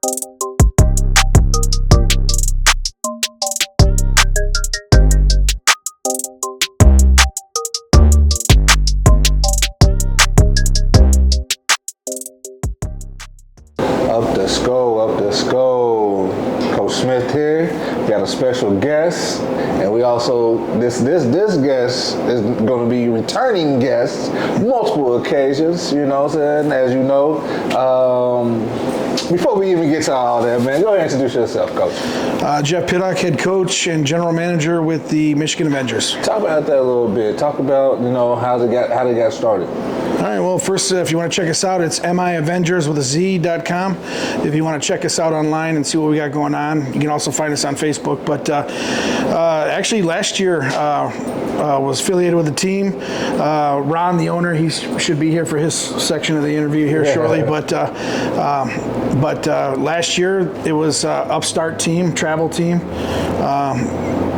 Upthescore. Coach Smith here. We got a special guest, and we also this guest is going to be returning guests multiple occasions. You know what I'm saying? As you know. Before we even get to all that, man, go ahead and introduce yourself, Coach. Jeff Pittock, head coach and general manager with the Michigan Avengers. Talk about that a little bit. Talk about how they got started. All right, well, first, if you want to check us out, it's miavengers.com. If you want to check us out online and see what we got going on, you can also find us on Facebook. But actually, last year, was affiliated with the team. Ron, the owner, he should be here for his section of the interview here shortly. But last year, it was upstart team, travel team.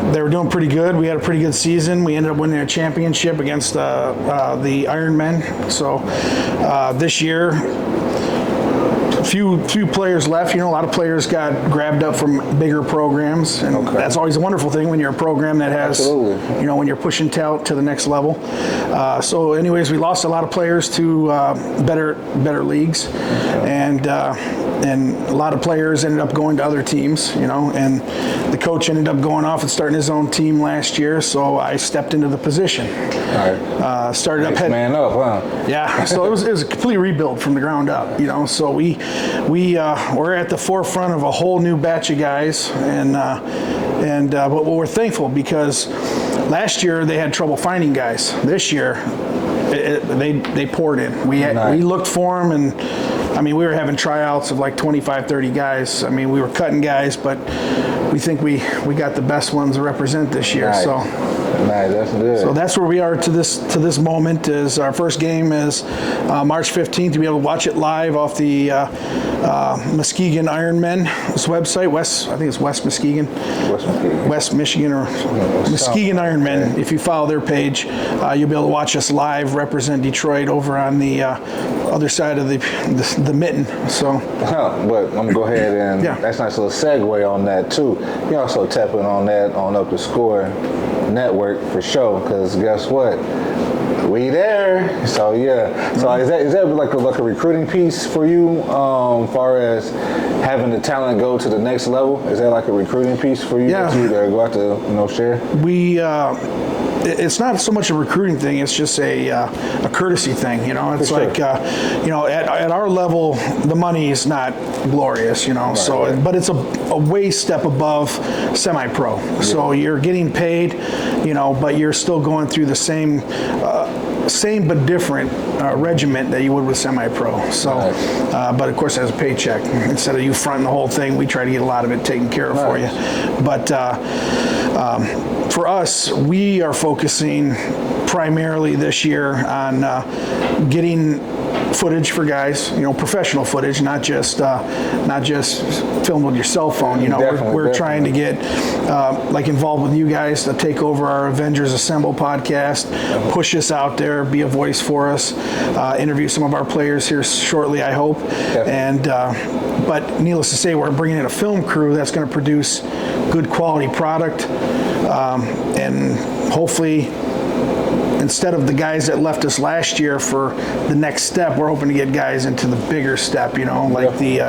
They were doing pretty good. We had a pretty good season. We ended up winning a championship against the Iron Men. So this year, a few players left. You know, a lot of players got grabbed up from bigger programs, and that's always a wonderful thing when you're a program that has, you know, when you're pushing talent to the next level. So, anyways, we lost a lot of players to better leagues, and a lot of players ended up going to other teams. You know, and the coach ended up going off and starting his own team last year. So I stepped into the position. Started Next up. Man up, huh? Yeah. So it was a complete rebuild from the ground up. You know, so we're at the forefront of a whole new batch of guys, but we're thankful because last year they had trouble finding guys. This year, they poured in. We looked for them, and I mean, we were having tryouts of like 25, 30 guys. I mean, we were cutting guys, but we think we got the best ones to represent this year. Nice. So. Nice, that's good. So that's where we are to this moment. Is our first game is March 15th. To be able to watch it live off the Muskegon Ironmen's website. I think it's West Muskegon. West Michigan or Muskegon Ironmen. If you follow their page, you'll be able to watch us live represent Detroit over on the other side of the mitten. So, but I'm gonna go ahead and that's a nice little segue on that too. You also tapping on that on Upthescore network for sure, because guess what? We there. So yeah. So is that like a recruiting piece for you, far as having the talent go to the next level? Is that like a recruiting piece for you that you go out to share? It's not so much a recruiting thing, it's just a courtesy thing, you know. It's like, at our level, the money is not glorious, you know, but it's a way step above semi-pro. Yeah. So you're getting paid, you know, but you're still going through the same but different regiment that you would with semi-pro. So, but of course, as a paycheck, instead of you fronting the whole thing, we try to get a lot of it taken care of for you. But for us, we are focusing primarily this year on getting footage for guys, you know, professional footage, not just filmed with your cell phone. You know, we're trying to get involved with you guys to take over our Avengers Assemble podcast, push us out there, be a voice for us, interview some of our players here shortly, I hope. And but needless to say, we're bringing in a film crew that's going to produce good quality product, and hopefully, instead of the guys that left us last year for the next step, we're hoping to get guys into the bigger step, you know, like the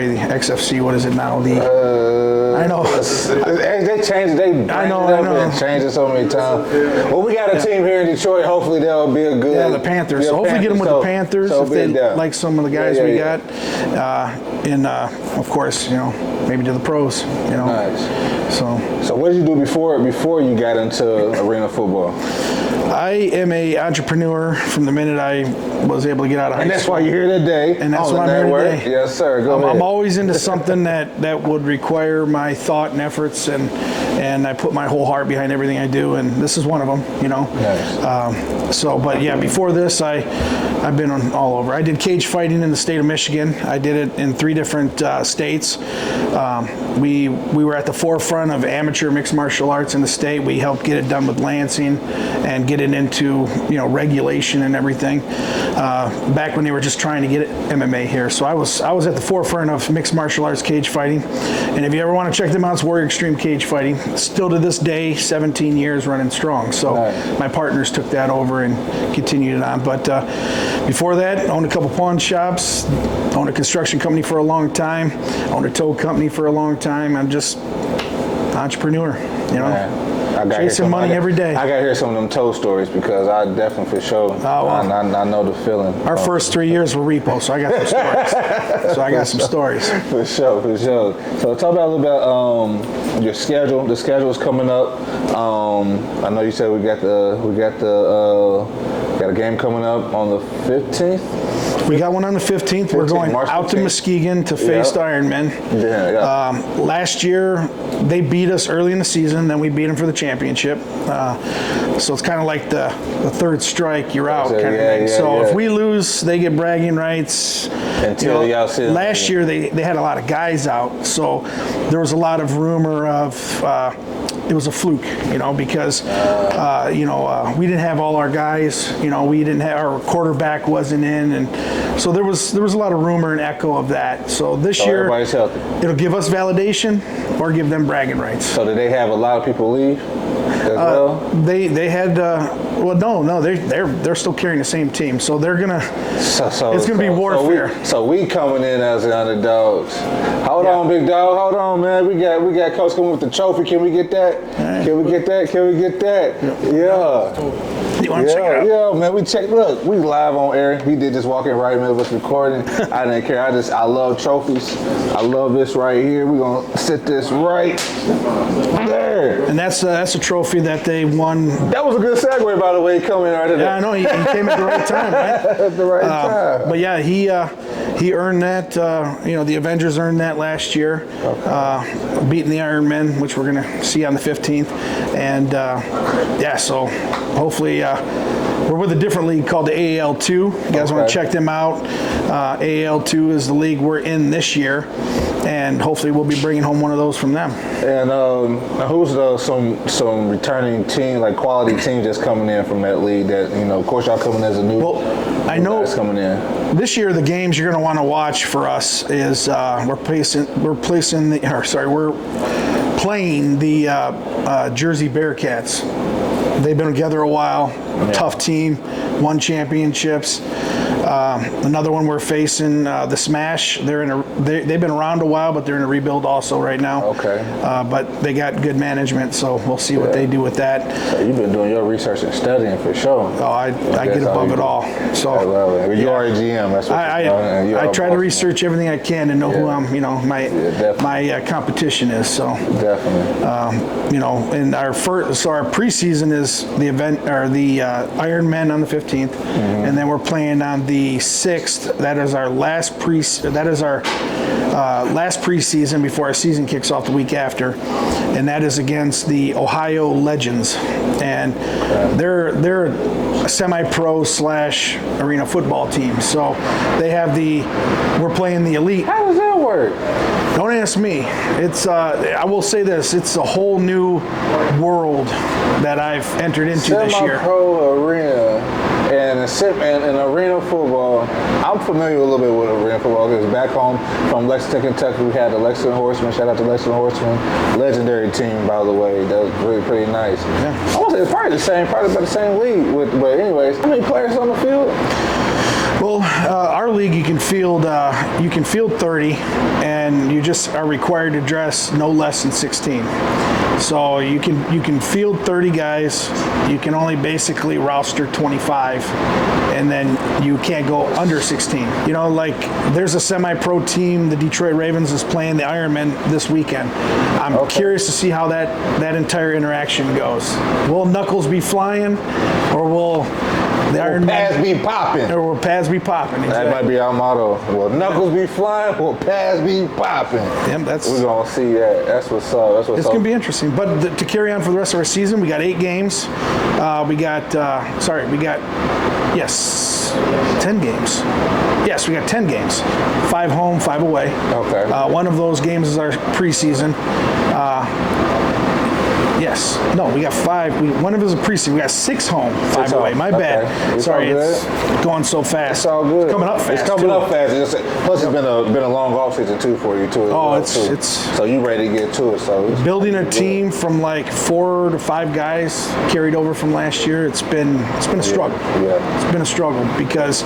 the XFC, what is it now? I know. They changed it. They changed it so many times. Well, we got a team here in Detroit. Hopefully they'll be a good. Yeah, the Panthers. So hopefully get them with the Panthers if they like some of the guys we got. And of course, you know, maybe to the pros, you know. Nice. So what did you do before you got into arena football? I am a entrepreneur from the minute I was able to get out of high school. And that's why you're here today. And that's why I'm here today. Yes, sir. Go ahead. I'm always into something that would require my thought and efforts, and and I put my whole heart behind everything I do, and this is one of them, you know. Nice. But yeah, before this, I've been all over. I did cage fighting in the state of Michigan. I did it in 3 different states. We were at the forefront of amateur mixed martial arts in the state. We helped get it done with Lansing and get it into, you know, regulation and everything. Back when they were just trying to get MMA here. So I was at the forefront of mixed martial arts cage fighting. And if you ever want to check them out, it's Warrior Extreme Cage Fighting. Still to this day, 17 years running strong. So my partners took that over and continued it on. But before that, owned a couple pawn shops, owned a construction company for a long time, owned a tow company for a long time. I'm just an entrepreneur, you know. Chasing money every day. I got to hear some of them tow stories because I definitely for sure. I know the feeling. Our first 3 years were repo, so I got some stories. For sure. So talk about a little bit your schedule. The schedule is coming up. I know you said we got a game coming up on the 15th. We got one on the 15th. We're going March out 15th. to Muskegon to face the Ironmen. Last year, they beat us early in the season, then we beat them for the championship. So it's kind of like the third strike, you're out kind of thing. So if we lose, they get bragging rights. Until last year, they had a lot of guys out. So there was a lot of rumor of it was a fluke, you know, because, we didn't have all our guys, you know, we didn't have, our quarterback wasn't in. And so there was a lot of rumor and echo of that. So this year, everybody's healthy. It'll give us validation or give them bragging rights. So did they have a lot of people leave as well? They had, no, they're still carrying the same team. So they're going to, it's going to be warfare. So we coming in as the underdogs. Hold on, big dog. Hold on, man. We got Coach coming with the trophy. Can we get that? Can we get that? Yeah. You want to check it out? Yeah, man. We check. Look, we live on air. He did just walk in right in the middle of us recording. I didn't care. I love trophies. I love this right here. We're gonna sit this right there. And that's a trophy that they won. That was a good segue, by the way, coming right in there. Yeah, I know. He came at the right time, right? At the right time. But yeah, he earned that. The Avengers earned that last year, beating the Ironmen, which we're gonna see on the 15th. And so hopefully. We're with a different league called the AAL2. You guys want to check them out. AAL2 is the league we're in this year, and hopefully we'll be bringing home one of those from them. And who's some returning team, like quality teams that's coming in from that league that, of course y'all coming as a new I know guys coming in. This year the games you're going to want to watch for us is we're playing the Jersey Bearcats. They've been together a while, tough team, won championships. Another one we're facing, the Smash. They've been around a while, but they're in a rebuild also right now. Okay. But they got good management, so we'll see what they do with that. So you've been doing your research and studying for sure. Oh, I get above it all. So you are a GM. That's what I try to research everything I can and know who my competition is. So definitely. and our preseason is the event or the Ironman on the 15th, and then we're playing on the 6th. That is our last last preseason before our season kicks off the week after, and that is against the Ohio Legends, and they're a semi-pro / arena football team. So they have we're playing the elite. How does that work? Don't ask me. It's I will say this: it's a whole new world that I've entered into this year. Semi-pro arena and arena football. I'm familiar a little bit with arena football because back home from Lexington, Kentucky, we had the Lexington Horsemen. Shout out to Lexington Horsemen, legendary team, by the way. That was really pretty nice. Yeah. I want to say it's probably about the same league. But anyways, how many players on the field? Well, our league you can field 30, and you just are required to dress no less than 16. So you can field 30 guys. You can only basically roster 25, and then you can't go under 16. There's a semi-pro team. The Detroit Ravens is playing the Ironmen this weekend. I'm curious to see how that entire interaction goes. Will knuckles be flying, or will the Ironmen pads be popping? Or will pads pads be popping. Exactly. That might be our motto. Will knuckles be flying? Will pads be popping? Yeah, we're going to see that. That's what's up. It's going to be interesting. But to carry on for the rest of our season, we got 8 games. We got 10 games. Yes, we got 10 games. 5 home, 5 away. Okay. One of those games is our preseason. Yes. No, we got 5. One of us is a preseason. We got 6 home, 5 away. My bad. Okay. Sorry, it's going so fast. It's all good. It's coming up fast. It's coming up fast. Plus, it's been a long off season too for you too. It's so you ready to get to it. So building a team from like 4 to 5 guys carried over from last year. It's been a struggle. Yeah. It's been a struggle because.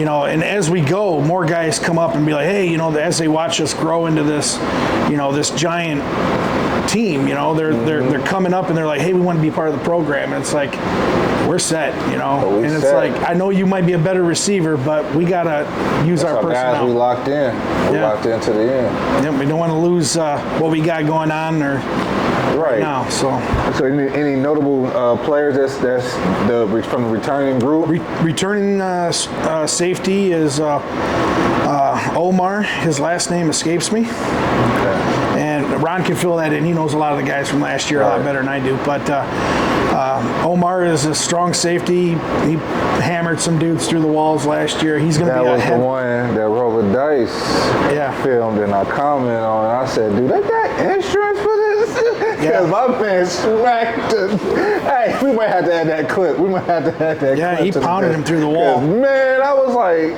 And as we go, more guys come up and be like, hey, as they watch us grow into this, this giant team, they're coming up and they're like, hey, we want to be part of the program. And it's like, we're set, and it's like, I know you might be a better receiver, but we got to use our personnel. Guys, we locked in. We're locked in to the end. Yeah, we don't want to lose what we got going on right now. So any notable players that's from the returning group? Returning safety is Omar. His last name escapes me. And Ron can fill that in. He knows a lot of the guys from last year a lot better than I do. But Omar is a strong safety. He hammered some dudes through the walls last year. He's going to be That was the one that Roll the Dice filmed, and I commented on it. I said, dude, they got insurance for this? Because my man smacked it. Hey, we might have to add that clip. Yeah, he pounded him through the wall. Man, I was like...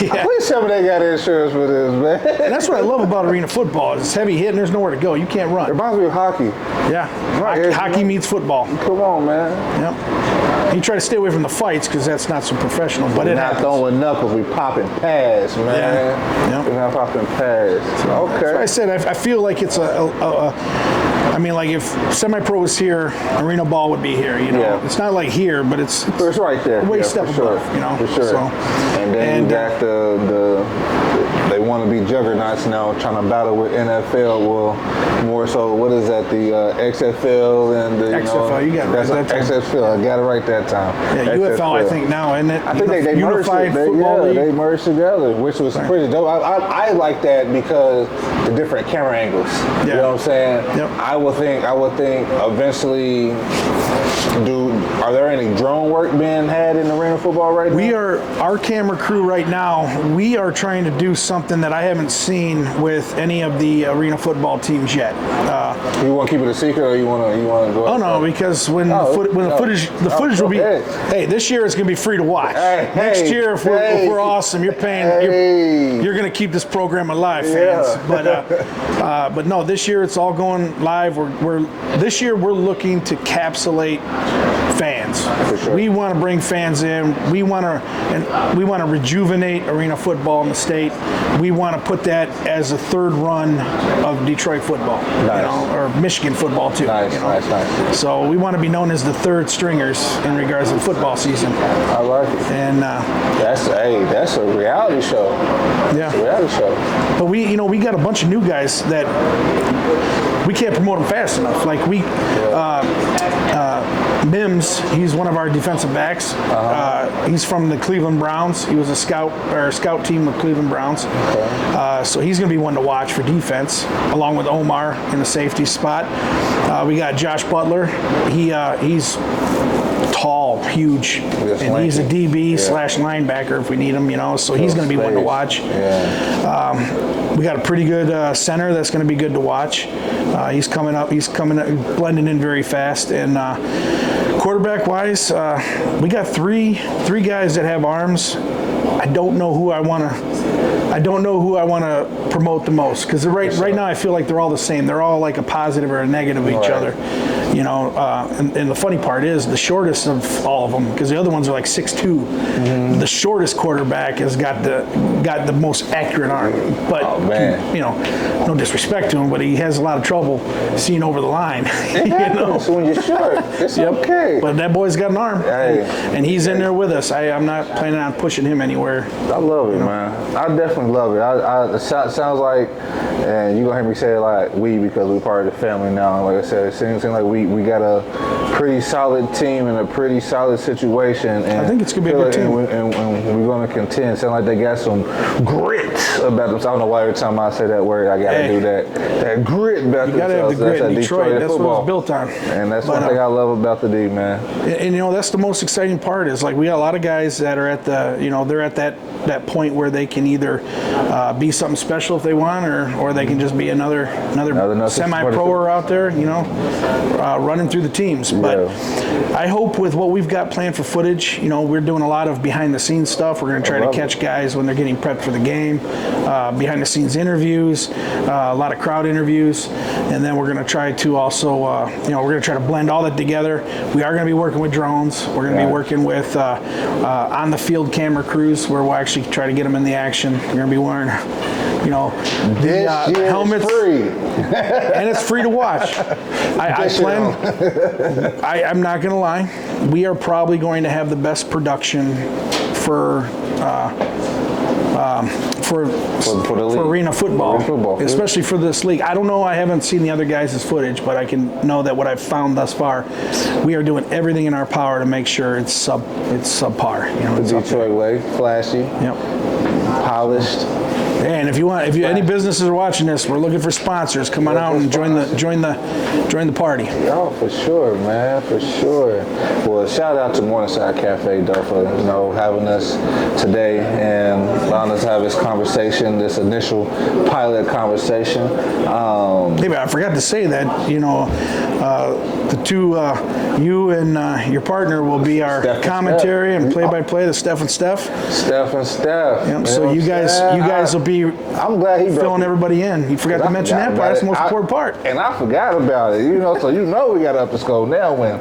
Yeah. Please tell me they got insurance for this, man. And that's what I love about arena football. It's heavy hitting. There's nowhere to go. You can't run. It reminds me of hockey. Yeah. Right. Hockey meets football. Come on, man. Yep. You try to stay away from the fights because that's not so professional, but it happens. Not throwing knuckles. We popping pads, man. Yeah. Yep. We're not popping pads. So, okay. That's what I said. I feel like it's like if semi-pro was here, arena ball would be here. Yeah. It's not like here, but it's right there. Way step above. For sure. So, and then you got they want to be juggernauts now, trying to battle with NFL. Well, more so, what is that? The XFL and the XFL. You got it right that time. XFL. I got it right that time. Yeah, XFL, UFL. I think now, isn't it? I think they merged it. They merged together, which was pretty dope. I like that because the different camera angles. Yeah. You know what I'm saying? Yep. I would think eventually. Are there any drone work being had in arena football right now? Our camera crew right now, we are trying to do something that I haven't seen with any of the arena football teams yet. You want to keep it a secret, or you want to go? Oh no, because the footage will be. Hey, this year it's going to be free to watch. Next year, if we're awesome, you're paying. You're going to keep this program alive, fans. Yeah. But no, this year it's all going live. This year we're looking to encapsulate fans. For sure. We want to bring fans in. We want to rejuvenate arena football in the state. We want to put that as a third run of Detroit football, or Michigan football too. Nice. So we want to be known as the third stringers in regards to football season. I like it. And that's a reality show. Yeah, it's a reality show. But we got a bunch of new guys that we can't promote them fast enough. Like Mims, he's one of our defensive backs. He's from the Cleveland Browns. He was a scout team with Cleveland Browns. Okay. So he's going to be one to watch for defense, along with Omar in the safety spot. We got Josh Butler. He's tall, huge, and he's a DB / linebacker if we need him, so he's going to be one to watch. Yeah. We got a pretty good center that's going to be good to watch. He's coming up, blending in very fast. And quarterback wise, we got three guys that have arms. I don't know who I want to promote the most, because right now I feel like they're all the same. They're all like a positive or a negative of each other. And the funny part is the shortest of all of them, because the other ones are like 6'2". Mm-hmm. The shortest quarterback has got the most accurate arm. But no disrespect to him, but he has a lot of trouble seeing over the line. So when you're short, it's okay. But that boy's got an arm, and he's in there with us. I'm not planning on pushing him anywhere. I love it, man. I definitely love it. It sounds like, and you're gonna hear me say it like we, because we're part of the family now. Like I said, it seems like we we got a pretty solid team and a pretty solid situation. And I think it's going to be a good team. And we're going to contend. Sound like they got some grit about them. So I don't know why every time I say that word, I got to do that. That grit about themselves. You got to have the grit in Detroit. That's football. what it's built on. And that's one thing I love about the D, man. And, that's the most exciting part is, like, we got a lot of guys that are at the, they're at that point where they can either be something special if they want, or they can just be another semi-pro out there, running through the teams. But I hope with what we've got planned for footage, we're doing a lot of behind-the-scenes stuff. We're going to try to catch guys when they're getting prepped for the game, behind-the-scenes interviews, a lot of crowd interviews, and then we're going to try to also, we're going to try to blend all that together. We are going to be working with drones. We're going to be working with on-the-field camera crews where we'll actually try to get them in the action. We're going to be wearing, the helmets. Free. And it's free to watch. I'm not going to lie. We are probably going to have the best production for arena football, especially for this league. I don't know. I haven't seen the other guys' footage, but I can know that what I've found thus far, we are doing everything in our power to make sure it's subpar. The Detroit way, flashy, polished. And if any businesses are watching this, we're looking for sponsors. Come on out and join the party. Oh, for sure, man, for sure. Well, shout out to Morningside Cafe, though, for having us today and allowing us to have this conversation, this initial pilot conversation. Hey, I forgot to say that the two, you and your partner will be our commentary and play-by-play. The Steph and Steph. Yep. So you guys will be. I'm glad he filling everybody in. You forgot to mention that part. That's the most important part. And I forgot about it. So we got Upthescore now. When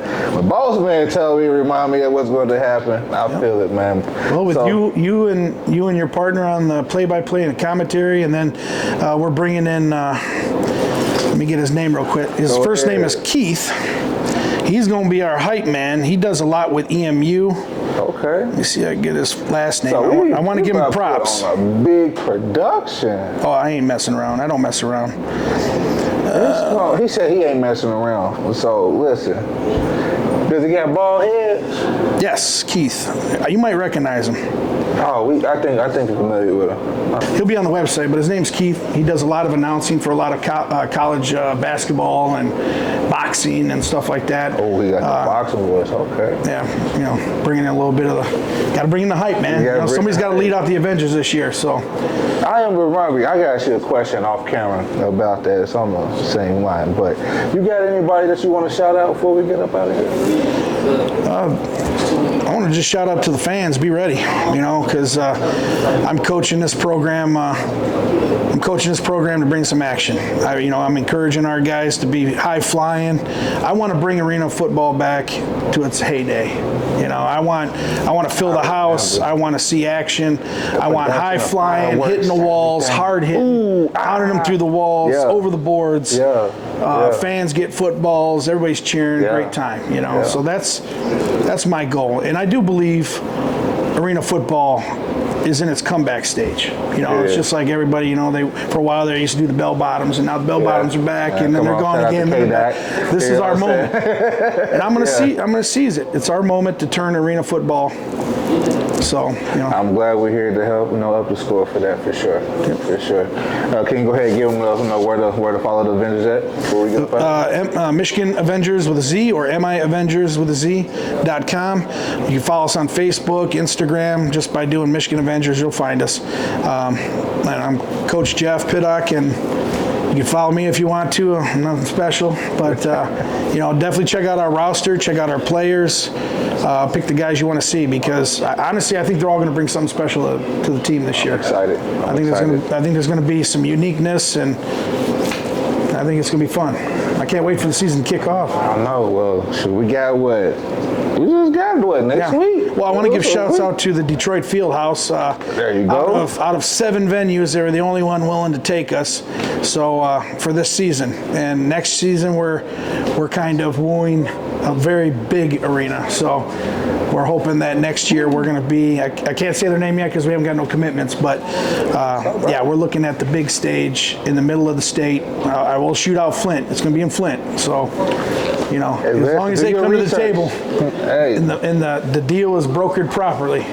boss man tell me, remind me of what's going to happen, I feel it, man. Well, with you and your partner on the play-by-play and commentary, and then we're bringing in. Let me get his name real quick. His first name is Keith. He's going to be our hype man. He does a lot with EMU. Okay. Let me see if I can get his last name. I want to give him props. On a big production. Oh, I ain't messing around. I don't mess around. He said he ain't messing around. So listen. Does he got bald head? Yes, Keith. You might recognize him. Oh, I think you're familiar with him. He'll be on the website, but his name's Keith. He does a lot of announcing for a lot of college basketball and boxing and stuff like that. Oh, he got the boxing voice. Okay. Yeah, bringing in a little bit of got to bring in the hype, man. Somebody's got to lead out the Avengers this year. So. I got to ask you a question off camera about that. It's on the same line, but you got anybody that you want to shout out before we get up out of here? I want to just shout out to the fans. Be ready, because I'm coaching this program. I'm coaching this program to bring some action. I'm encouraging our guys to be high flying. I want to bring arena football back to its heyday. I want to fill the house. I want to see action. I want high flying, hitting the walls, hard hitting, pounding them through the walls, over the boards. Fans get footballs. Everybody's cheering. Great time. So that's my goal. And I do believe arena football is in its comeback stage. It's just like everybody, for a while they used to do the bell bottoms, and now the bell bottoms are back, and then they're gone again. This is our moment. And I'm gonna seize it. It's our moment to turn arena football. So, I'm glad we're here to help, Upthescore for that, for sure. For sure. Can you go ahead and give them where to follow the Avengers at before we get up? Michigan Avengers with a Z, or MIAvengers with a Z.com. You can follow us on Facebook, Instagram, just by doing Michigan Avengers, you'll find us. And I'm Coach Jeff Piddock, and you can follow me if you want to. Nothing special, but definitely check out our roster, check out our players, pick the guys you want to see, because honestly, I think they're all going to bring something special to the team this year. Excited. I think there's going to be some uniqueness, and I think it's going to be fun. I can't wait for the season to kick off. I don't know. Well, we got what? We just got what next week? Well, I want to give shouts out to the Detroit Fieldhouse. There you go. Out of 7 venues, they were the only one willing to take us. So for this season, and next season we're kind of wooing a very big arena. So we're hoping that next year we're going to be. I can't say their name yet because we haven't got no commitments, but yeah, we're looking at the big stage in the middle of the state. I will shoot out Flint. It's going to be in Flint. So, you know, as long as they come to the table and the deal is brokered properly,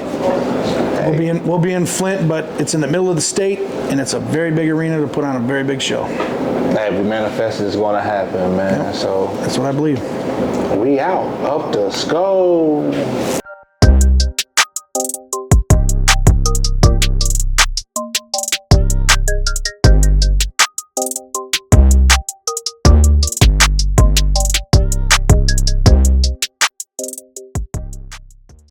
we'll be in Flint, but it's in the middle of the state, and it's a very big arena to put on a very big show. Hey, we manifested it's going to happen, man. Yep. So that's what I believe. we out. Upthescore.